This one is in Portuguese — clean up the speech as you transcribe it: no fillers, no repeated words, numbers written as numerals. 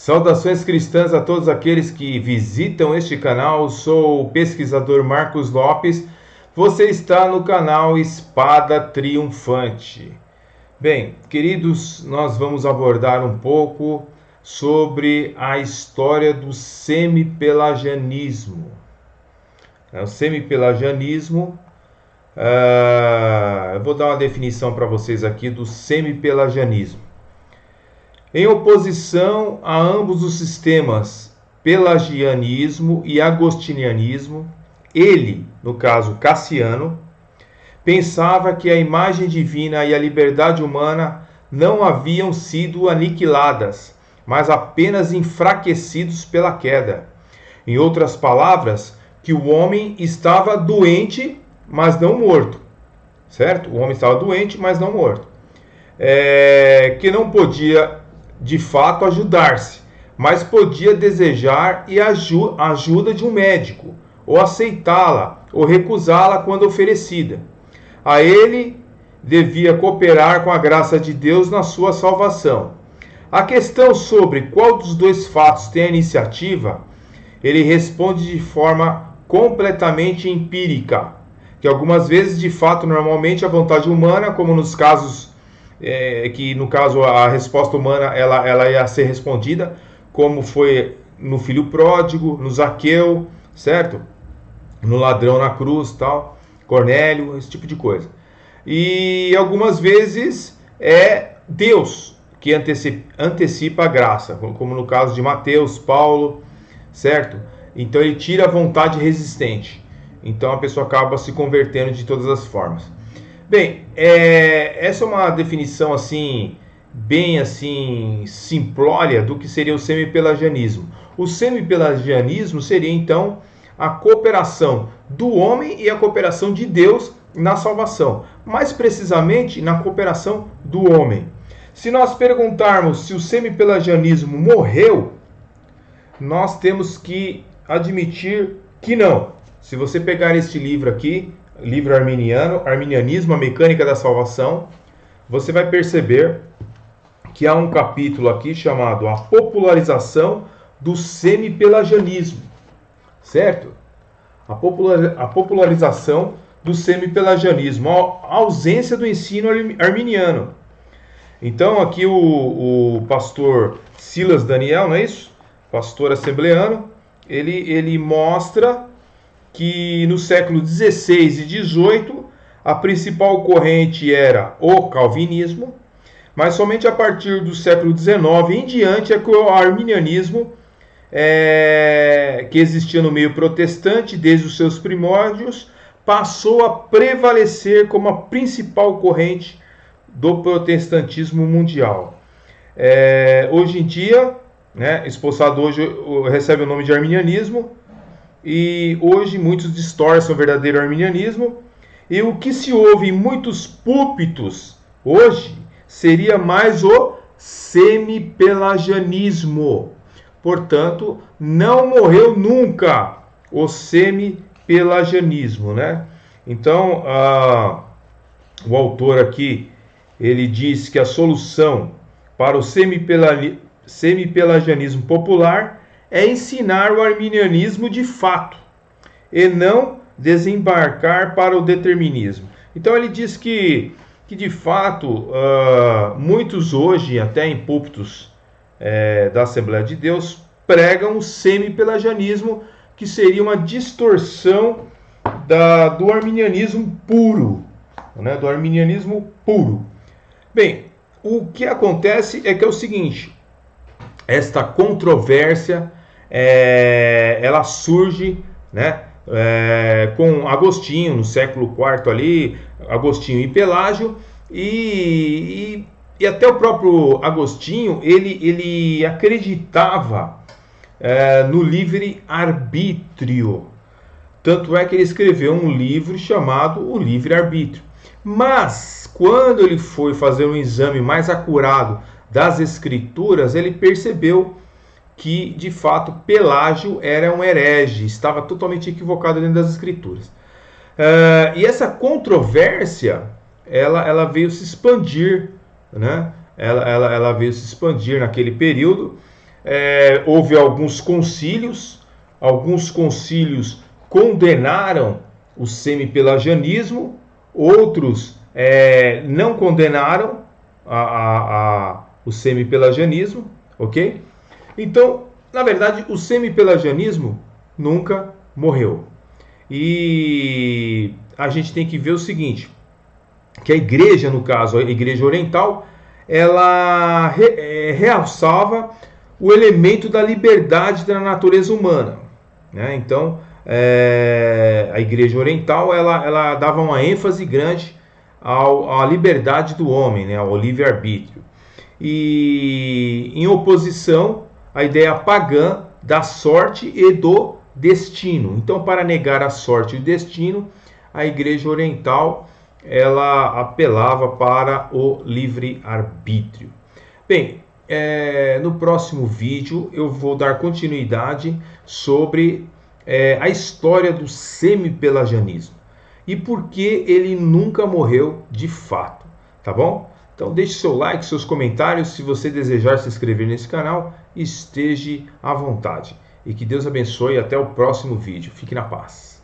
Saudações cristãs a todos aqueles que visitam este canal. Sou o pesquisador Marcos Lopes. Você está no canal Espada Triunfante. Bem, queridos, nós vamos abordar um pouco sobre a história do semipelagianismo. O semipelagianismo, eu vou dar uma definição para vocês aqui do semipelagianismo. Em oposição a ambos os sistemas, pelagianismo e agostinianismo, ele, no caso Cassiano, pensava que a imagem divina e a liberdade humana não haviam sido aniquiladas, mas apenas enfraquecidos pela queda. Em outras palavras, que o homem estava doente, mas não morto. Certo? O homem estava doente, mas não morto. Que não podia de fato ajudar-se, mas podia desejar a ajuda de um médico, ou aceitá-la, ou recusá-la quando oferecida. A ele devia cooperar com a graça de Deus na sua salvação. A questão sobre qual dos dois fatos tem a iniciativa, ele responde de forma completamente empírica, que algumas vezes, de fato, normalmente a vontade humana, como nos casos que no caso a resposta humana ela ia ser respondida, como foi no filho pródigo, no Zaqueu, certo? No ladrão na cruz, tal, Cornélio, esse tipo de coisa. E algumas vezes é Deus que antecipa a graça, como no caso de Mateus, Paulo, certo? Então ele tira a vontade resistente. Então a pessoa acaba se convertendo de todas as formas. Bem, essa é uma definição assim, bem assim, simplória do que seria o semipelagianismo. O semipelagianismo seria então a cooperação do homem e a cooperação de Deus na salvação, mais precisamente na cooperação do homem. Se nós perguntarmos se o semipelagianismo morreu, nós temos que admitir que não. Se você pegar este livro aqui, livro arminiano, Arminianismo, a Mecânica da Salvação, você vai perceber que há um capítulo aqui chamado A Popularização do Semipelagianismo, certo? A popularização do semipelagianismo, a ausência do ensino arminiano. Então aqui o pastor Silas Daniel, não é isso? Pastor assembleano, ele mostra que no século XVI e XVIII a principal corrente era o calvinismo, mas somente a partir do século XIX em diante é que o arminianismo, que existia no meio protestante desde os seus primórdios, passou a prevalecer como a principal corrente do protestantismo mundial. Hoje em dia, espousado hoje recebe o nome de arminianismo, e hoje muitos distorcem o verdadeiro arminianismo, e o que se ouve em muitos púlpitos hoje seria mais o semipelagianismo. Portanto, não morreu nunca o semipelagianismo, né? Então, o autor aqui, ele diz que a solução para o semipelagianismo popular é ensinar o arminianismo de fato e não desembarcar para o determinismo. Então ele diz que de fato muitos hoje, até em púlpitos da Assembleia de Deus, pregam o semipelagianismo, que seria uma distorção do arminianismo puro, né? Do arminianismo puro. Bem, o que acontece é que é o seguinte: esta controvérsia ela surge, né, com Agostinho no século IV ali, Agostinho e Pelágio, e até o próprio Agostinho ele acreditava no livre-arbítrio. Tanto é que ele escreveu um livro chamado O Livre-Arbítrio. Mas quando ele foi fazer um exame mais acurado das escrituras, ele percebeu que, de fato, Pelágio era um herege, estava totalmente equivocado dentro das escrituras. E essa controvérsia, ela veio se expandir, né? Ela veio se expandir naquele período, houve alguns concílios condenaram o semi-pelagianismo, outros não condenaram o semi-pelagianismo, ok? Então, na verdade, o semi-pelagianismo nunca morreu. E a gente tem que ver o seguinte, que a igreja, no caso, a igreja oriental, ela realçava o elemento da liberdade da natureza humana, né? Então, a igreja oriental, ela dava uma ênfase grande à liberdade do homem, né? Ao livre-arbítrio. E em oposição à ideia pagã da sorte e do destino. Então, para negar a sorte e o destino, a igreja oriental ela apelava para o livre-arbítrio. Bem, no próximo vídeo eu vou dar continuidade sobre a história do semi-pelagianismo e por que ele nunca morreu de fato, tá bom? Então deixe seu like, seus comentários, se você desejar se inscrever nesse canal, esteja à vontade. E que Deus abençoe e até o próximo vídeo. Fique na paz.